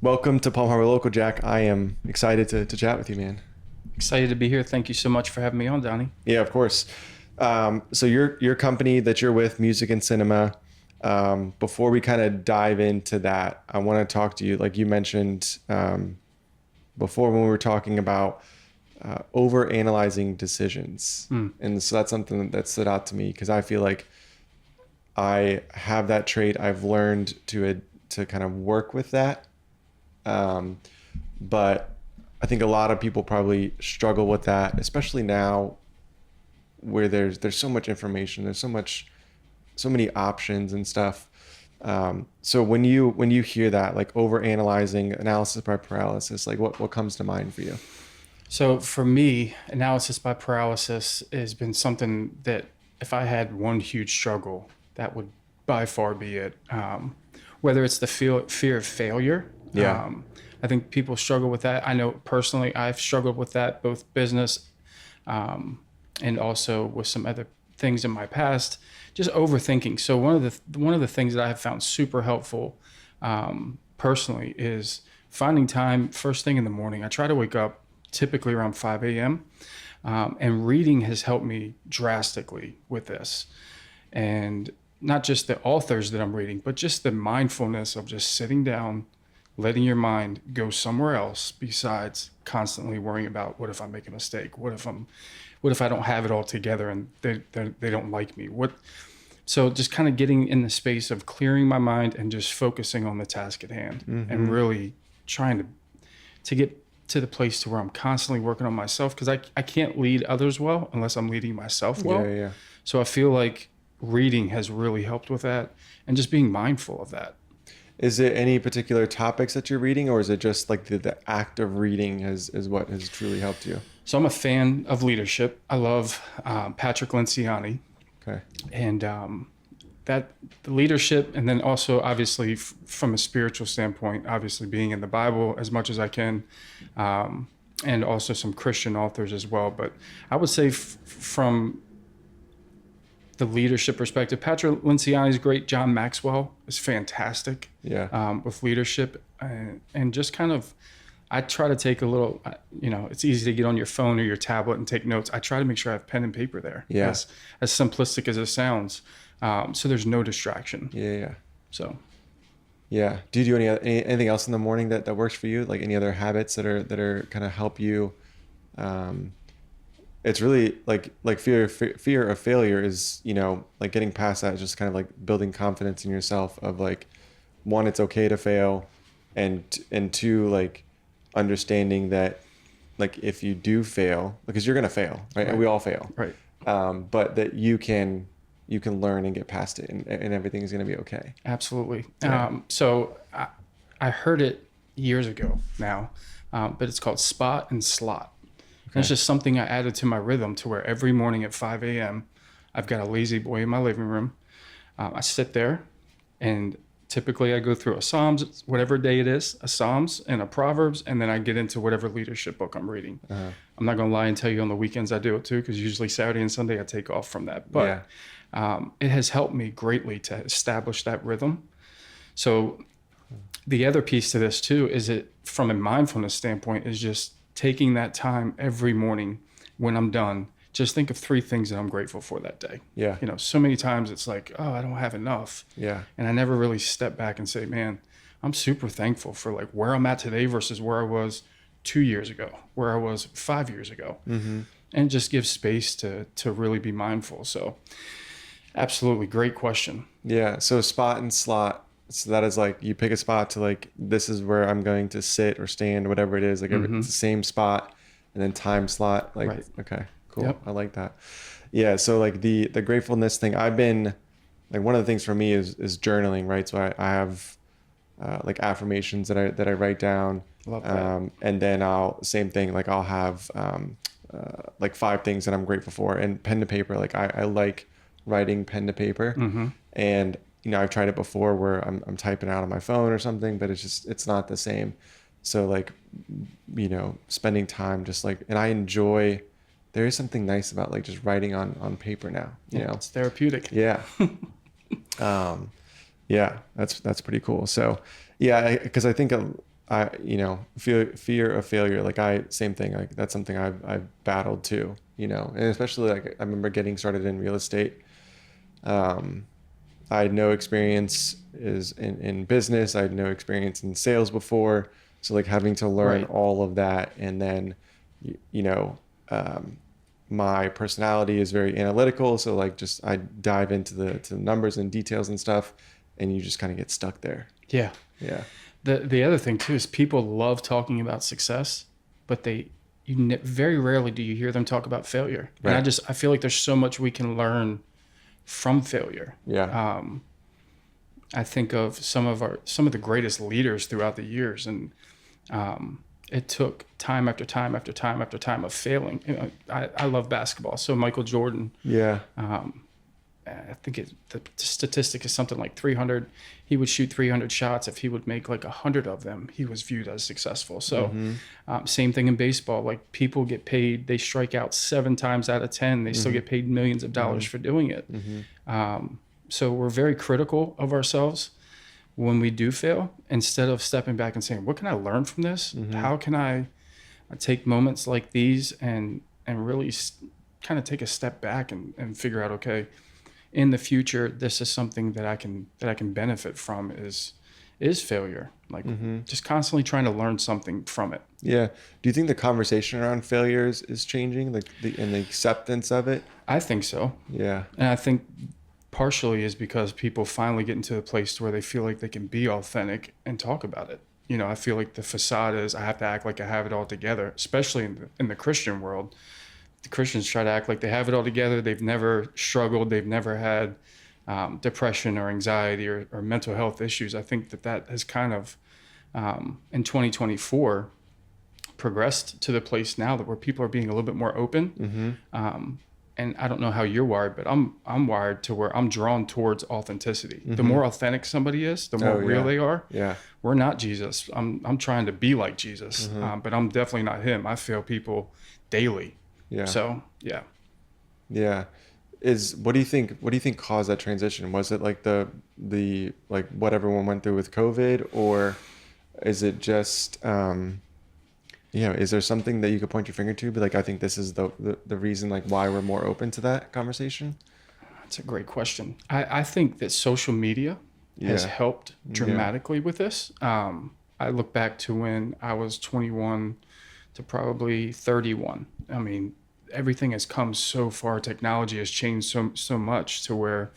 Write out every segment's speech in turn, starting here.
Welcome to Palm Harbor Local, Jack. I am excited to chat with you, man. Excited to be here. Thank you so much for having me on, Donnie. Yeah, of course. So your company that you're with, Music and Cinema. Before we kind of dive into that, I want to talk to you. Like you mentioned before when we were talking about over analyzing decisions, and so that's something that stood out to me because I feel like I have that trait. I've learned to kind of work with that. But I think a lot of people probably struggle with that, especially now where there's so much information, there's so many options and stuff. So when you hear that, like over analyzing, analysis by paralysis, like what comes to mind for you? So for me, analysis by paralysis has been something that if I had one huge struggle, that would by far be it. Whether it's the fear of failure. Yeah. I think people struggle with that. I know personally I've struggled with that, both business and also with some other things in my past, just overthinking. So one of the things that I have found super helpful personally is finding time first thing in the morning. I try to wake up typically around 5 a.m. And reading has helped me drastically with this. And not just the authors that I'm reading, but just the mindfulness of just sitting down, letting your mind go somewhere else besides constantly worrying about what if I make a mistake? What if I don't have it all together and they don't like me? So just kind of getting in the space of clearing my mind and just focusing on the task at hand and really trying to get to the place to where I'm constantly working on myself because I can't lead others well unless I'm leading myself well. Yeah. So I feel like reading has really helped with that and just being mindful of that. Is it any particular topics that you're reading, or is it just like the act of reading is what has truly helped you? So I'm a fan of leadership. I love Patrick Lenciani. Okay. And that the leadership, and then also obviously from a spiritual standpoint, obviously being in the Bible as much as I can, and also some Christian authors as well. But I would say from the leadership perspective, Patrick Lenciani is great. John Maxwell is fantastic. Yeah. With leadership and just kind of, I try to take a little, it's easy to get on your phone or your tablet and take notes. I try to make sure I have pen and paper there. Yeah. As simplistic as it sounds. So there's no distraction. Yeah. So. Yeah. Do you do anything else in the morning that works for you? Like any other habits that are kind of help you? It's really like fear of failure is, like getting past that is just kind of like building confidence in yourself of like, one, it's okay to fail. And two, like understanding that like if you do fail, because you're going to fail, right? And we all fail. Right. But that you can learn and get past it and everything is going to be okay. Absolutely. Yeah. So I heard it years ago now, but it's called spot and slot. Okay. It's just something I added to my rhythm to where every morning at 5 a.m. I've got a lazy boy in my living room. I sit there and typically I go through a Psalms, whatever day it is, a Psalms and a Proverbs, and then I get into whatever leadership book I'm reading. Uh-huh. I'm not going to lie and tell you on the weekends I do it too, because usually Saturday and Sunday I take off from that. But it has helped me greatly to establish that rhythm. So the other piece to this too is it from a mindfulness standpoint is just taking that time every morning when I'm done, just think of 3 things that I'm grateful for that day. Yeah. So many times it's like, oh, I don't have enough. Yeah. And I never really step back and say, man, I'm super thankful for like where I'm at today versus where I was 2 years ago, where I was 5 years ago. Mm-hmm. And just give space to really be mindful. So absolutely great question. Yeah. So spot and slot. So that is like you pick a spot to like, this is where I'm going to sit or stand, whatever it is. Like it's the same spot, and then time slot. Like, right. Okay, cool. Yep. I like that. Yeah. So like the gratefulness thing, I've been like, one of the things for me is journaling, right? So I have like affirmations that I write down. Love that. And then I'll have like 5 things that I'm grateful for, and pen to paper. Like I like writing pen to paper, and I've tried it before where I'm typing out on my phone or something, but it's not the same. So like, spending time just like, and I enjoy, there is something nice about like just writing on paper now, It's therapeutic. Yeah. Yeah, that's pretty cool. So yeah, because I think fear of failure. Like same thing. Like that's something I've battled too, and especially like I remember getting started in real estate. I had no experience in business. I had no experience in sales before. So like having to learn Right. all of that. And then, you know, my personality is very analytical. So like just, I dive into the numbers and details and stuff, and you just kind of get stuck there. Yeah. Yeah. The other thing too is people love talking about success, but very rarely do you hear them talk about failure. And Right. I feel like there's so much we can learn from failure. Yeah. I think of some of the greatest leaders throughout the years, and it took time after time after time after time of failing. I love basketball, so Michael Jordan. Yeah. I think the statistic is something like 300. He would shoot 300 shots. If he would make like 100 of them, he was viewed as successful. So same thing in baseball. Like people get paid, they strike out 7 times out of 10. They still get paid millions of dollars for doing it. So we're very critical of ourselves when we do fail, instead of stepping back and saying, what can I learn from this? How can I take moments like these and really kind of take a step back and figure out, okay, in the future, this is something that I can benefit from is failure. Like just constantly trying to learn something from it. Yeah. Do you think the conversation around failures is changing, like and the acceptance of it? I think so. Yeah. And I think partially is because people finally get into a place where they feel like they can be authentic and talk about it. I feel like the facade is I have to act like I have it all together, especially in the Christian world. The Christians try to act like they have it all together. They've never struggled. They've never had depression or anxiety or mental health issues. I think that has kind of, in 2024, progressed to the place now where people are being a little bit more open. And I don't know how you're wired, but I'm wired to where I'm drawn towards authenticity. The more authentic somebody is, the more real they are. Yeah. We're not Jesus. I'm trying to be like Jesus, but I'm definitely not him. I fail people daily. Yeah. So yeah. Yeah. What do you think caused that transition? Was it like the like what everyone went through with COVID, or is it just is there something that you could point your finger to, be like, I think this is the reason, like, why we're more open to that conversation? That's a great question. I think that social media has helped dramatically with this. I look back to when I was 21 to probably 31. I mean, everything has come so far. Technology has changed so much to where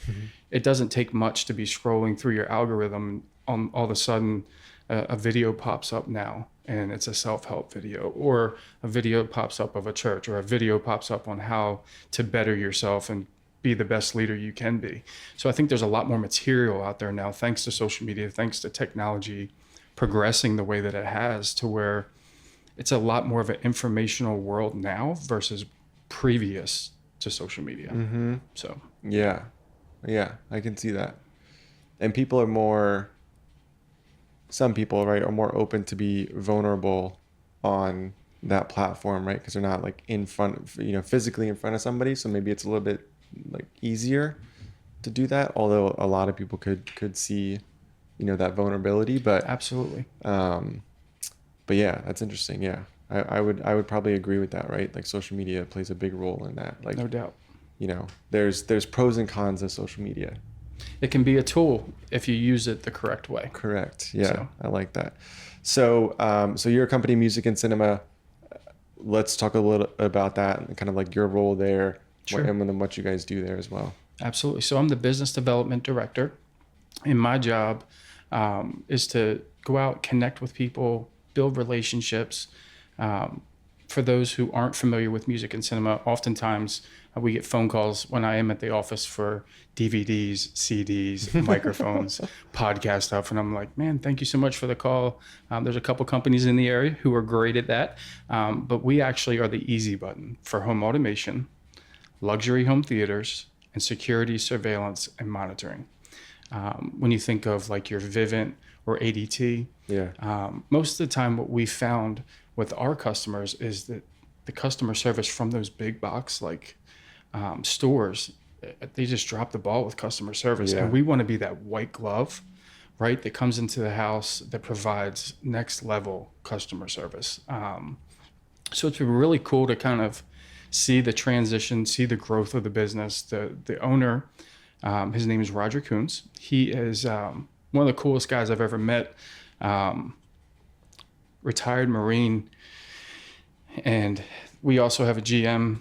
it doesn't take much to be scrolling through your algorithm. All of a sudden, a video pops up now, and it's a self-help video, or a video pops up of a church, or a video pops up on how to better yourself and be the best leader you can be. So I think there's a lot more material out there now, thanks to social media, thanks to technology progressing the way that it has, to where it's a lot more of an informational world now versus previous to social media. So yeah, I can see that. And some people, right, are more open to be vulnerable on that platform, right? Because they're not like in front, physically in front of somebody. So maybe it's a little bit like easier to do that. Although a lot of people could see, that vulnerability. But absolutely. But yeah, that's interesting. Yeah, I would probably agree with that, right? Like social media plays a big role in that. Like, no doubt. There's pros and cons of social media. It can be a tool if you use it the correct way. Correct. Yeah, so. I like that. So, so your company, Music and Cinema. Let's talk a little about that and kind of like your role there, sure. And what you guys do there as well. Absolutely. So I'm the business development director, and my job is to go out, connect with people, build relationships. For those who aren't familiar with music and cinema, oftentimes we get phone calls when I am at the office for DVDs, CDs, microphones, podcast stuff. And I'm like, man, thank you so much for the call. There's a couple companies in the area who are great at that. But we actually are the easy button for home automation, luxury home theaters, and security, surveillance, and monitoring. When you think of like your Vivint or ADT, most of the time what we found with our customers is that the customer service from those big box stores, they just drop the ball with customer service. And we want to be that white glove right, that comes into the house that provides next level customer service. So it's been really cool to kind of see the transition, see the growth of the business. The owner, his name is Roger Coons. He is one of the coolest guys I've ever met. Retired Marine, and we also have a GM.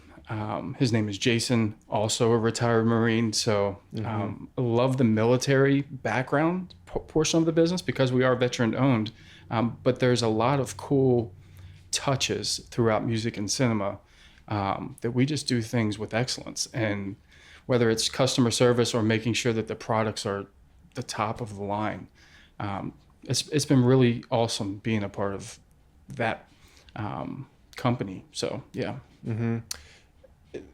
His name is Jason, also a retired Marine. So I love the military background portion of the business because we are veteran owned. But there's a lot of cool touches throughout music and cinema that we just do things with excellence. And whether it's customer service or making sure that the products are the top of the line, it's been really awesome being a part of that company. So yeah.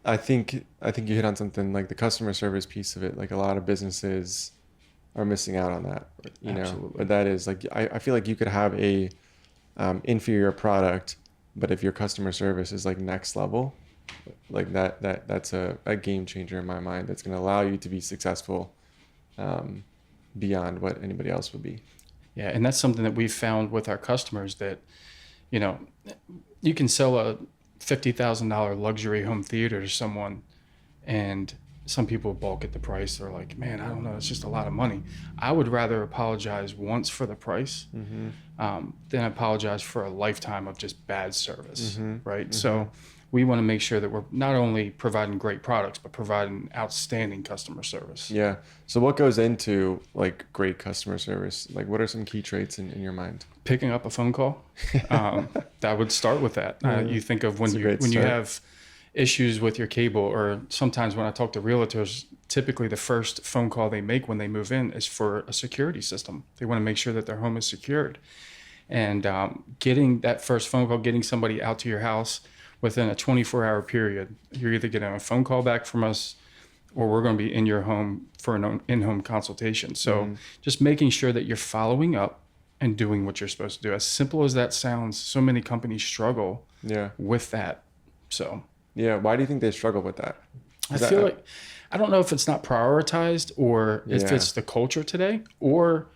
I think you hit on something, like the customer service piece of it. Like a lot of businesses are missing out on that, you Absolutely. know. But that is like, I feel like you could have a inferior product, but if your customer service is like next level, like that's a game changer in my mind. That's going to allow you to be successful beyond what anybody else would be. Yeah, and that's something that we've found with our customers that, you know, you can sell a $50,000 luxury home theater to someone, and some people balk at the price. They're like, man, I don't know, it's just a lot of money. I would rather apologize once for the price than apologize for a lifetime of just bad service, right? So we want to make sure that we're not only providing great products, but providing outstanding customer service. Yeah. So what goes into like great customer service? Like what are some key traits in your mind? Picking up a phone call. That would start with that. You think of when you have issues with your cable, or sometimes when I talk to realtors, typically the first phone call they make when they move in is for a security system. They want to make sure that their home is secured. And getting that first phone call, getting somebody out to your house within a 24-hour period, you're either getting a phone call back from us or we're going to be in your home for an in-home consultation. So just making sure that you're following up and doing what you're supposed to do. As simple as that sounds, so many companies struggle with that. So yeah, why do you think they struggle with that? I feel like, I don't know if it's not prioritized or if it's the culture today, or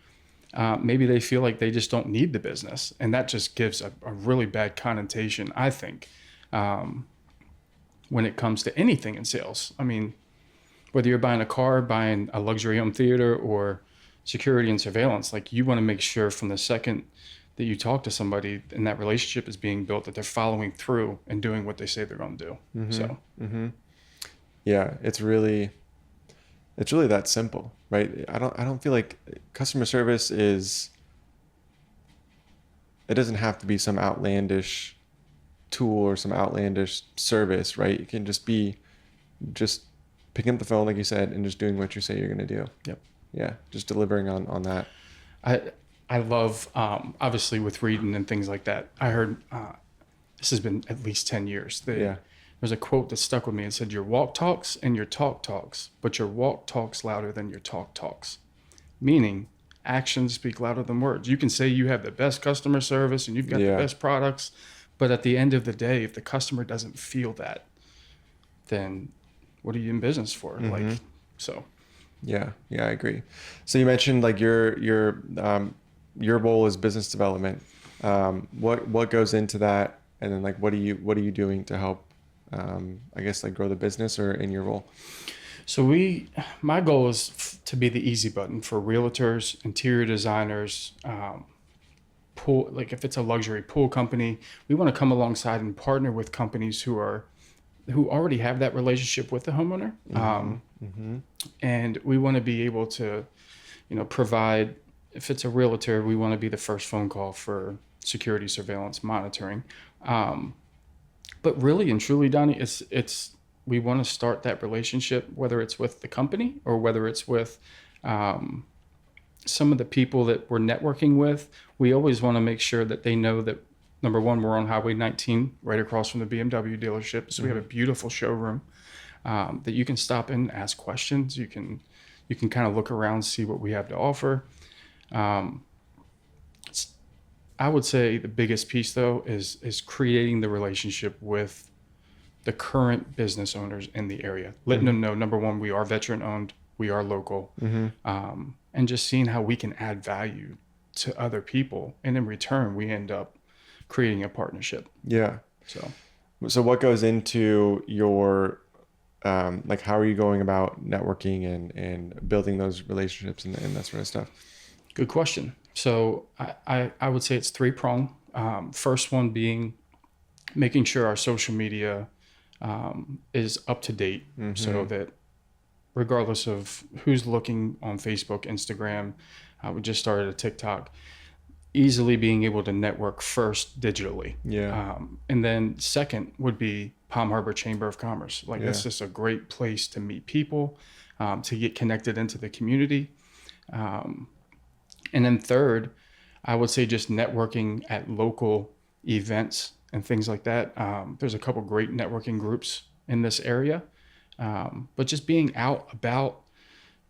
maybe they feel like they just don't need the business. And that just gives a really bad connotation, I think, when it comes to anything in sales. I mean, whether you're buying a car, buying a luxury home theater, or security and surveillance, like you want to make sure from the second that you talk to somebody and that relationship is being built, that they're following through and doing what they say they're going to do. So yeah, it's really that simple, right? I don't feel like customer service it doesn't have to be some outlandish tool or some outlandish service, right? It can just be picking up the phone, like you said, and just doing what you say you're going to do. Yep. Yeah, just delivering on that. I love, obviously with reading and things like that, I heard, this has been at least 10 years. There's a quote that stuck with me and said, your walk talks and your talk talks, but your walk talks louder than your talk talks. Meaning actions speak louder than words. You can say you have the best customer service and you've got the best products, but at the end of the day, if the customer doesn't feel that, then what are you in business for? Like, so. Yeah, I agree. So you mentioned like your role is business development. What goes into that, and then like what are you doing to help, I guess, like grow the business, or in your role? So my goal is to be the easy button for realtors, interior designers, pool. Like if it's a luxury pool company, we want to come alongside and partner with companies who already have that relationship with the homeowner. And we want to be able to, provide, if it's a realtor, we want to be the first phone call for security, surveillance, monitoring. But really and truly, Donnie, we want to start that relationship, whether it's with the company or whether it's with some of the people that we're networking with. We always want to make sure that they know that, number one, we're on Highway 19, right across from the BMW dealership. So we have a beautiful showroom that you can stop in, ask questions. You can kind of look around, see what we have to offer. I would say the biggest piece, though, is creating the relationship with the current business owners in the area, letting them know, number one, we are veteran owned. we are local, and just seeing how we can add value to other people. And in return, we end up creating a partnership. Yeah. So what goes into your, like, how are you going about networking and building those relationships and that sort of stuff? good question. So I would say it's three-pronged. First one being making sure our social media is up to date, so that regardless of who's looking on Facebook, Instagram, we just started a TikTok, easily being able to network first digitally. Yeah. And then second would be Palm Harbor Chamber of Commerce. Like, that's just a great place to meet people, to get connected into the community. And then third, I would say just networking at local events and things like that. There's a couple great networking groups in this area, but just being out about,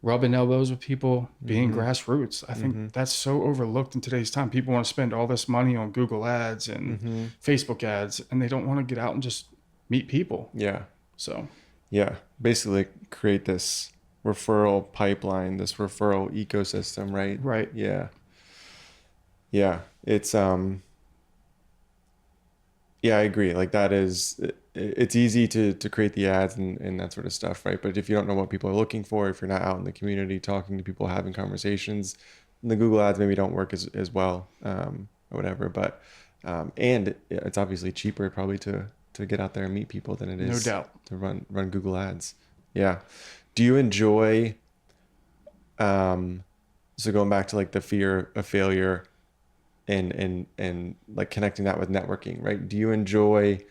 rubbing elbows with people, being grassroots. I think that's so overlooked in today's time. People want to spend all this money on Google ads and Facebook ads, and they don't want to get out and just meet people. Yeah. So yeah, basically create this referral pipeline, this referral ecosystem, right? Right. Yeah. Yeah. It's, yeah, I agree. Like, that is, it's easy to create the ads and that sort of stuff, right? But if you don't know what people are looking for, if you're not out in the community talking to people, having conversations, the Google ads maybe don't work as well, or whatever. But, and it's obviously cheaper probably to get out there and meet people than it is no doubt to run Google ads. Yeah. Do you enjoy, so going back to like the fear of failure and like connecting that with networking, right? Do you enjoy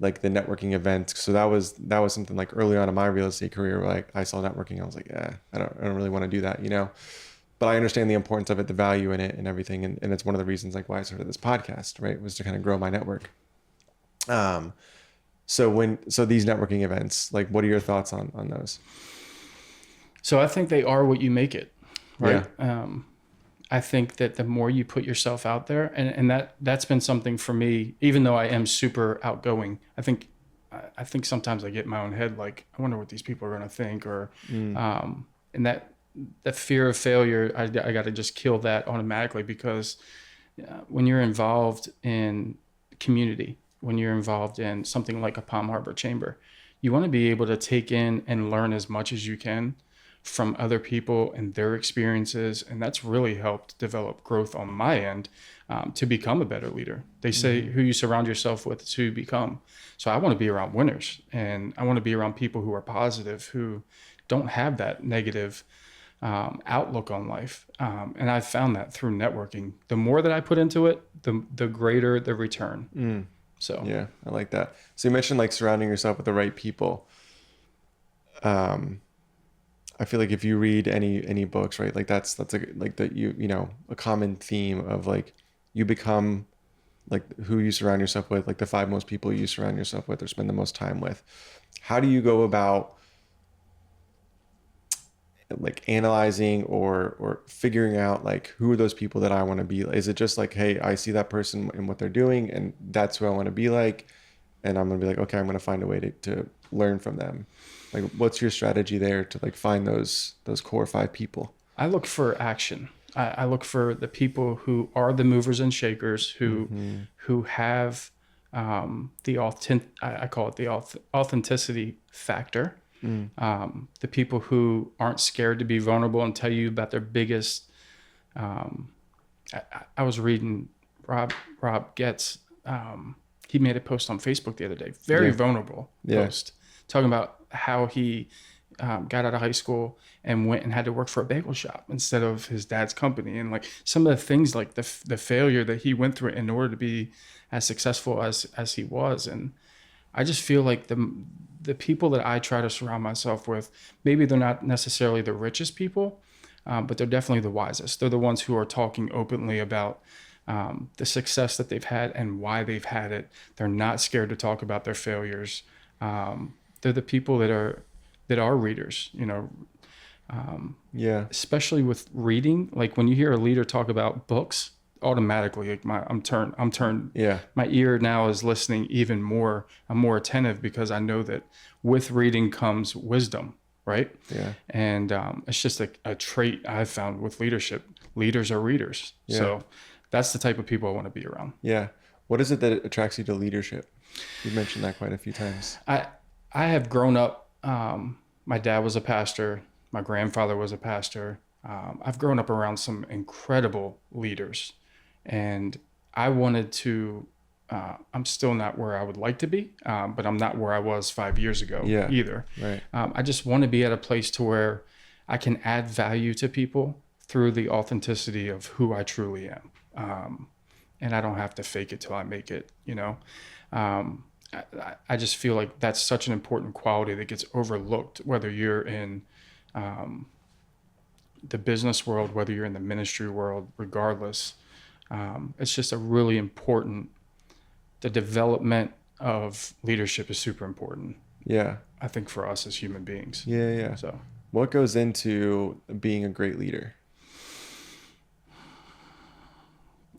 like the networking events? So that was something like early on in my real estate career, where like I saw networking, I was like, yeah, I don't really want to do that, but I understand the importance of it, the value in it and everything. And it's one of the reasons like why I started this podcast, right? Was to kind of grow my network. So these networking events, like, what are your thoughts on those? So I think they are what you make it, right? Yeah. I think that the more you put yourself out there, and that's been something for me, even though I am super outgoing, I think sometimes I get in my own head, like, I wonder what these people are going to think, or, and that fear of failure, I got to just kill that automatically, because when you're involved in community, when you're involved in something like a Palm Harbor Chamber, you want to be able to take in and learn as much as you can from other people and their experiences. And that's really helped develop growth on my end, to become a better leader. They say who you surround yourself with is who you become. So I want to be around winners, and I want to be around people who are positive, who don't have that negative outlook on life. And I've found that through networking, the more that I put into it, the greater the return. So yeah, I like that. So you mentioned like surrounding yourself with the right people. I feel like if you read any books, right, like that's a common theme of like, you become like who you surround yourself with, like the 5 most people you surround yourself with or spend the most time with. How do you go about like analyzing or figuring out like, who are those people that I want to be? Is it just like, hey, I see that person and what they're doing, and that's who I want to be like, and I'm gonna be like, okay, I'm gonna find a way to learn from them? Like, what's your strategy there to like find those core 5 people? I look for action. I look for the people who are the movers and shakers, who have I call it the authenticity factor. The people who aren't scared to be vulnerable and tell you about their biggest. I was reading Rob Getz. He made a post on Facebook the other day, very vulnerable post, talking about how he got out of high school and went and had to work for a bagel shop instead of his dad's company, and like some of the things, like the failure that he went through in order to be as successful as he was. And I just feel like the people that I try to surround myself with, maybe they're not necessarily the richest people, but they're definitely the wisest. They're the ones who are talking openly about the success that they've had and why they've had it. They're not scared to talk about their failures. They're the people that are readers, especially with reading. Like, when you hear a leader talk about books, automatically, like, I'm turned. Yeah. My ear now is listening even more. I'm more attentive, because I know that with reading comes wisdom. right? Yeah. And it's just a trait I've found with leadership. Leaders are readers. Yeah. So that's the type of people I want to be around. Yeah. What is it that attracts you to leadership? You've mentioned that quite a few times. I have grown up, my dad was a pastor. My grandfather was a pastor. I've grown up around some incredible leaders, and I wanted to, I'm still not where I would like to be, but I'm not where I was 5 years ago either. Right. I just want to be at a place to where I can add value to people through the authenticity of who I truly am. And I don't have to fake it till I make it, you know? I just feel like that's such an important quality that gets overlooked, whether you're in the business world, whether you're in the ministry world, regardless. It's just a really important, the development of leadership is super important. Yeah. I think for us as human beings. Yeah. So what goes into being a great leader?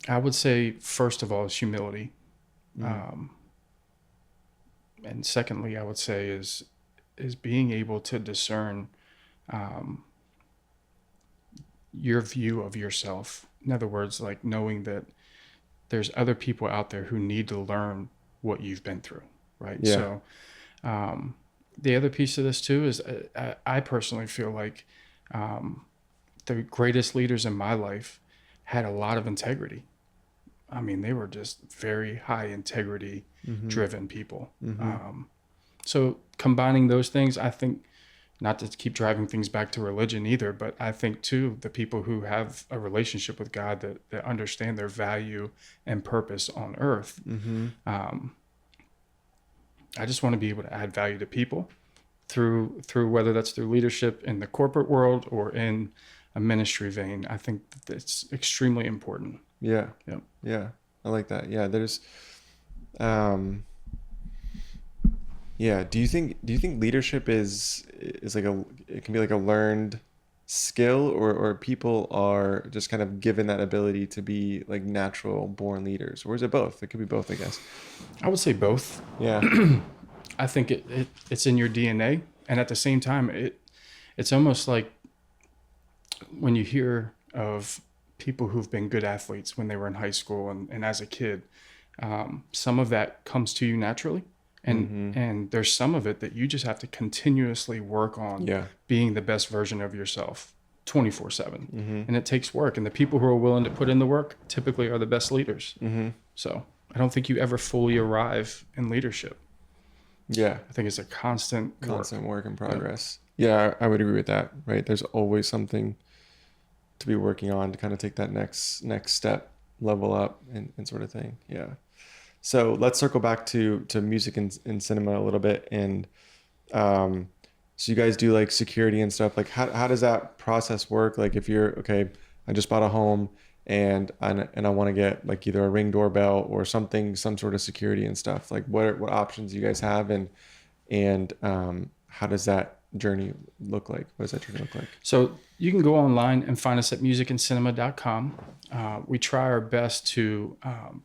I would say, first of all, is humility. And secondly, I would say is being able to discern your view of yourself. In other words, like knowing that there's other people out there who need to learn what you've been through, right? Yeah. So the other piece of this too is I personally feel like the greatest leaders in my life had a lot of integrity. I mean, they were just very high integrity driven people. So combining those things, I think, not to keep driving things back to religion either, but I think too, the people who have a relationship with God that understand their value and purpose on earth. I just want to be able to add value to people through whether that's through leadership in the corporate world or in a ministry vein. I think that's extremely important. Yeah. Yep. Yeah. I like that. Yeah. There's, yeah. Do you think leadership is like it can be like a learned skill, or people are just kind of given that ability to be like natural born leaders, or is it both? It could be both, I guess. I would say both. Yeah. I think it's in your DNA. And at the same time, it's almost like when you hear of people who've been good athletes when they were in high school and as a kid, some of that comes to you naturally. And there's some of it that you just have to continuously work on being the best version of yourself 24/7. And it takes work. And the people who are willing to put in the work typically are the best leaders. So I don't think you ever fully arrive in leadership. Yeah. I think it's a constant work in progress. Yeah, I would agree with that. Right. There's always something to be working on to kind of take that next step, level up and sort of thing. Yeah. So let's circle back to music and cinema a little bit. And so you guys do like security and stuff. Like how does that process work? Like if you're, okay, I just bought a home and I want to get like either a Ring doorbell or something, some sort of security and stuff. Like what options you guys have and how does that journey look like? What does that journey look like? So you can go online and find us at musicandcinema.com. We try our best to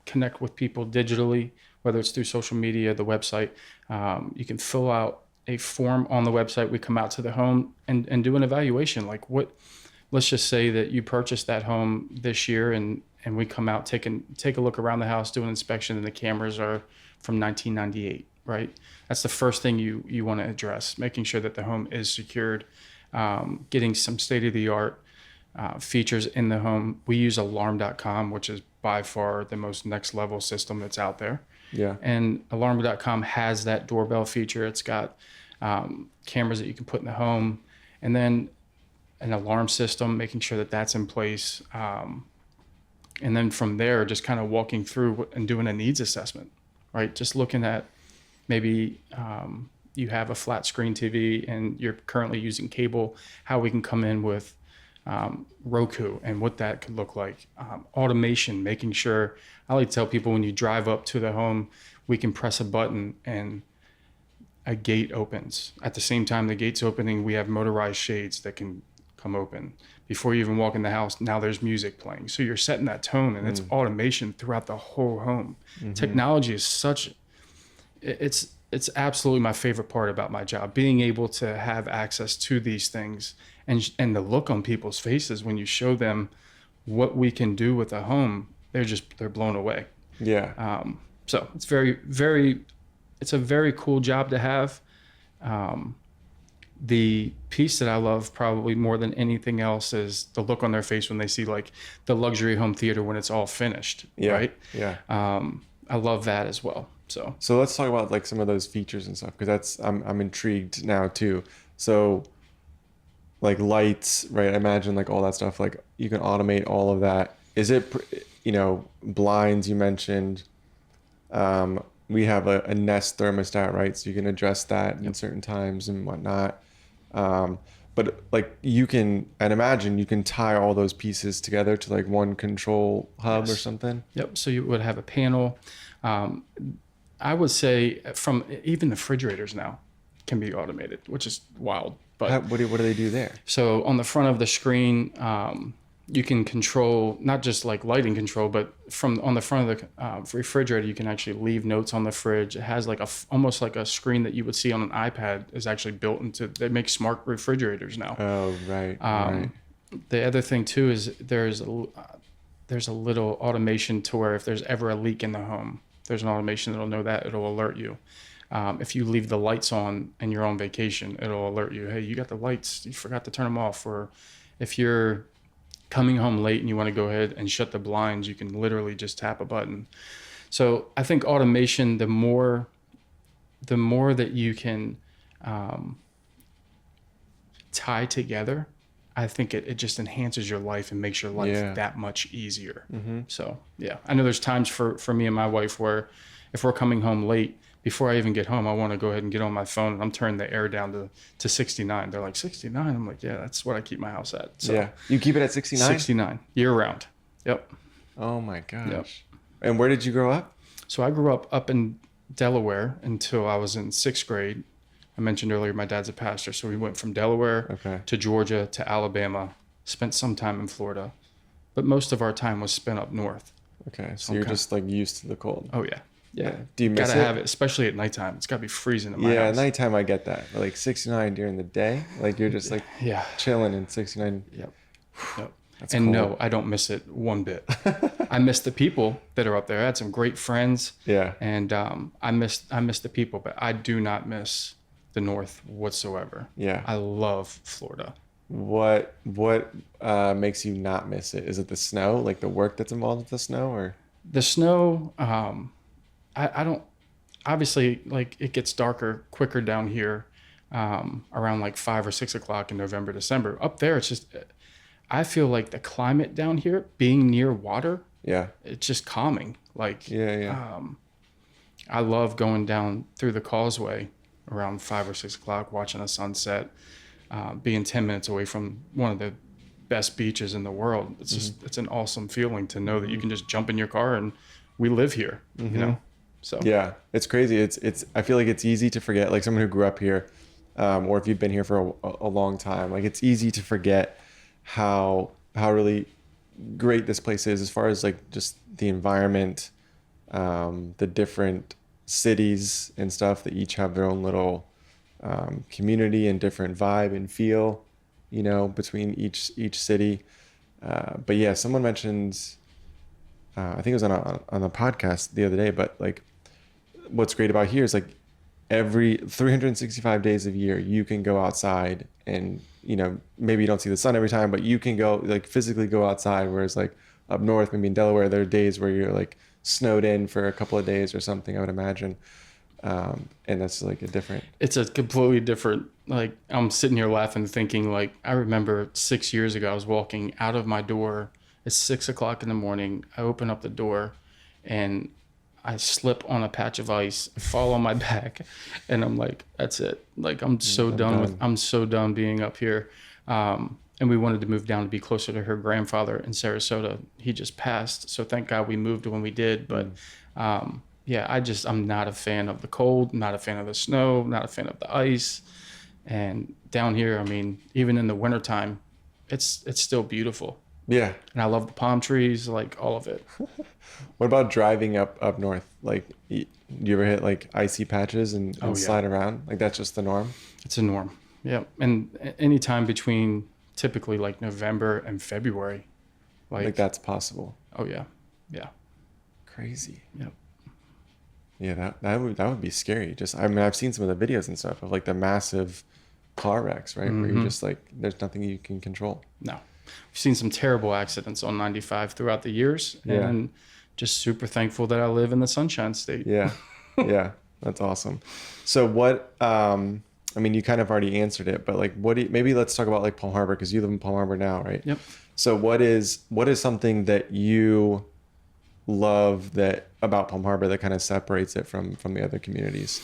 connect with people digitally, whether it's through social media, the website. You can fill out a form on the website. We come out to the home and do an evaluation. Like let's just say that you purchased that home this year and we come out, take a look around the house, do an inspection, and the cameras are from 1998, right? That's the first thing you want to address, making sure that the home is secured, getting some state-of-the-art features in the home. We use alarm.com, which is by far the most next level system that's out there. Yeah. And alarm.com has that doorbell feature. It's got cameras that you can put in the home, and then an alarm system, making sure that that's in place. And then from there, just kind of walking through and doing a needs assessment, right? Just looking at maybe you have a flat screen TV and you're currently using cable, how we can come in with Roku and what that could look like. Automation, making sure, I like to tell people when you drive up to the home, we can press a button and a gate opens. At the same time the gate's opening, we have motorized shades that can come open. Before you even walk in the house, now there's music playing. So you're setting that tone, and it's automation throughout the whole home. Technology is it's it's absolutely my favorite part about my job, being able to have access to these things, and the look on people's faces when you show them what we can do with a home. They're blown away. Yeah. So it's it's a very cool job to have. The piece that I love probably more than anything else is the look on their face when they see like the luxury home theater when it's all finished. Yeah. Right. Yeah. I love that as well. So let's talk about like some of those features and stuff, because I'm intrigued now too. So like lights, right? I imagine like all that stuff, like you can automate all of that. Is it, blinds you mentioned? We have a Nest thermostat, right? So you can adjust that in certain times and whatnot. But like I'd imagine you can tie all those pieces together to like one control hub or something. Yep. So you would have a panel. I would say from even the refrigerators now can be automated, which is wild. But What do they do there? so on the front of the screen, you can control not just like lighting control, but from on the front of the refrigerator, you can actually leave notes on the fridge. It has like almost like a screen that you would see on an iPad is actually built into. They make smart refrigerators now. Oh, right. Right. The other thing too is there's a little automation to where if there's ever a leak in the home, there's an automation that'll know that. It'll alert you. If you leave the lights on and you're on vacation, it'll alert you. Hey, you got the lights. You forgot to turn them off. Or if you're coming home late and you want to go ahead and shut the blinds, you can literally just tap a button. So I think automation, the more that you can tie together, I think it just enhances your life and makes your life that much easier. Mm-hmm. So yeah, I know there's times for me and my wife where if we're coming home late, before I even get home, I want to go ahead and get on my phone and I'm turning the air down to 69. They're like, 69? I'm like, yeah, that's what I keep my house at. So yeah. You keep it at 69? 69 year round. Yep. Oh my gosh. Yep. And where did you grow up? So I grew up in Delaware until I was in 6th grade. I mentioned earlier, my dad's a pastor. So we went from Delaware to Georgia to Alabama, spent some time in Florida, but most of our time was spent up north. Okay. So you're just like used to the cold. Oh yeah. Yeah. Do you miss Gotta have it, especially at nighttime. It's gotta be freezing in my house. Yeah, at nighttime I get that. Like 69 during the day, like you're just like chilling in 69. Yep. That's and cool. No, I don't miss it one bit. I miss the people that are up there. I had some great friends. Yeah. And I miss the people, but I do not miss the north whatsoever. Yeah. I love Florida. What makes you not miss it? Is it the snow, like the work that's involved with the snow, or the snow? I don't, obviously, like it gets darker quicker down here around like 5 or 6 o'clock in November, December. Up there, it's just, I feel like the climate down here, being near water, it's just calming. Like, I love going down through the causeway around 5 or 6 o'clock, watching a sunset, being 10 minutes away from one of the best beaches in the world. It's just, it's an awesome feeling to know that you can just jump in your car and we live here, you know? So yeah, it's crazy. It's I feel like it's easy to forget, like someone who grew up here, or if you've been here for a long time, like it's easy to forget how really great this place is as far as like just the environment, the different cities and stuff that each have their own little community and different vibe and feel, between each city. But yeah, someone mentioned, I think it was on a podcast the other day, but like what's great about here is like every 365 days of year you can go outside and maybe you don't see the sun every time, but you can go like physically go outside, whereas like up north, maybe in Delaware, there are days where you're like snowed in for a couple of days or something, I would imagine. And that's like it's a completely different, like I'm sitting here laughing thinking, like I remember 6 years ago I was walking out of my door. It's 6 o'clock in the morning. I open up the door and I slip on a patch of ice, fall on my back, and I'm like, that's it. Like I'm so done being up here. And we wanted to move down to be closer to her grandfather in Sarasota. He just passed, so thank God we moved when we did. But yeah, I'm not a fan of the cold, not a fan of the snow, not a fan of the ice. And down here, I mean, even in the wintertime, it's still beautiful. Yeah. And I love the palm trees, like all of it. What about driving up north? Like, do you ever hit like icy patches and Oh yeah, slide around? Like that's just the norm. it's a norm. Yeah, and any time between typically like November and February, Like that's possible. oh yeah, yeah, Crazy. yep. Yeah, that would be scary. Just I mean, I've seen some of the videos and stuff of like the massive car wrecks, right? Where you're just like, there's nothing you can control. No, we've seen some terrible accidents on 95 throughout the years, Yeah. and just super thankful that I live in the Sunshine State. Yeah. Yeah. That's awesome. So what, I mean, you kind of already answered it, but like, maybe let's talk about like Palm Harbor, because you live in Palm Harbor now, right? Yep. So what is something that you love that about Palm Harbor that kind of separates it from the other communities?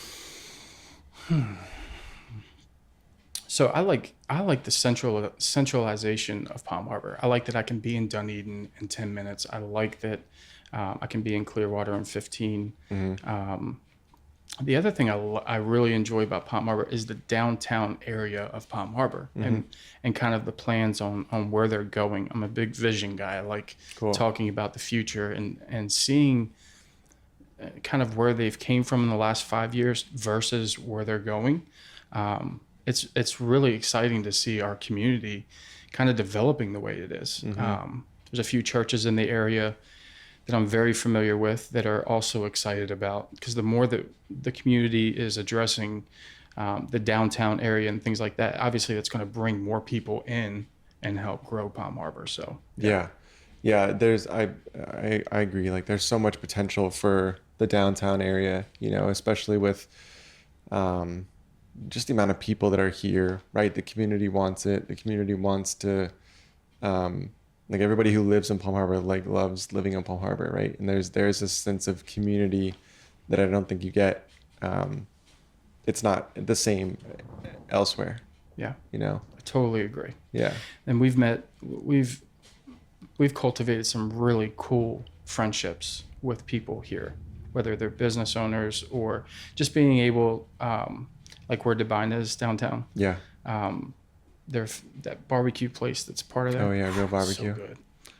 So I like the centralization of Palm Harbor. I like that I can be in Dunedin in 10 minutes. I like that I can be in Clearwater in 15. The other thing I really enjoy about Palm Harbor is the downtown area of Palm Harbor and kind of the plans on where they're going. I'm a big vision guy. I like talking about the future and seeing kind of where they've came from in the last 5 years versus where they're going. It's really exciting to see our community kind of developing the way it is. There's a few churches in the area that I'm very familiar with that are also excited about, because the more that the community is addressing the downtown area and things like that, obviously that's going to bring more people in and help grow Palm Harbor. So yeah. There's I agree. Like there's so much potential for the downtown area, you know, especially with just the amount of people that are here, right? The community wants it. The community wants to, like everybody who lives in Palm Harbor, like loves living in Palm Harbor, right? And there's this sense of community that I don't think you get. It's not the same elsewhere. Yeah, you know. I totally agree. Yeah, and we've cultivated some really cool friendships with people here, whether they're business owners or just being able, like where Devine is downtown. Yeah. There's that barbecue place that's part of that. Oh yeah, Real Barbecue.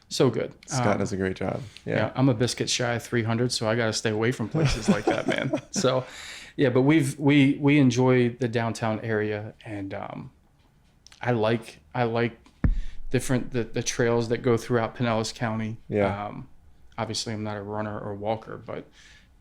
So good. Scott does a great job. Yeah. I'm a biscuit shy of 300, so I got to stay away from places like that, man. So, yeah, but we enjoy the downtown area, and I like different the trails that go throughout Pinellas County. Yeah. Obviously, I'm not a runner or walker, but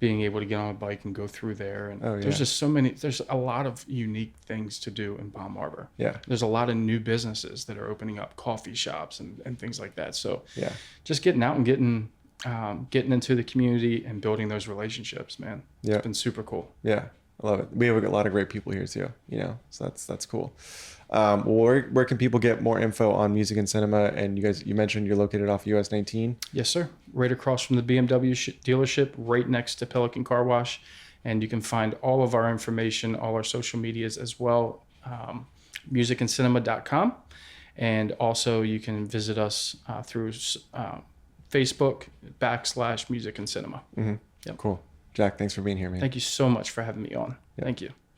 being able to get on a bike and go through there, and yeah. there's a lot of unique things to do in Palm Harbor. Yeah. There's a lot of new businesses that are opening up, coffee shops and things like that. So yeah, just getting out and getting into the community and building those relationships, man. Yeah. It's been super cool. Yeah. I love it. We have a lot of great people here too, you know, so that's cool. Where can people get more info on music and cinema? And you mentioned you're located off US 19. Yes, sir. Right across from the BMW dealership, right next to Pelican Car Wash. And you can find all of our information, all our social medias as well, musicandcinema.com. And also you can visit us through Facebook /Music and Cinema. Mm-hmm. Yep. Cool. Jack, thanks for being here, man. Thank you so much for having me on. Yep. Thank you.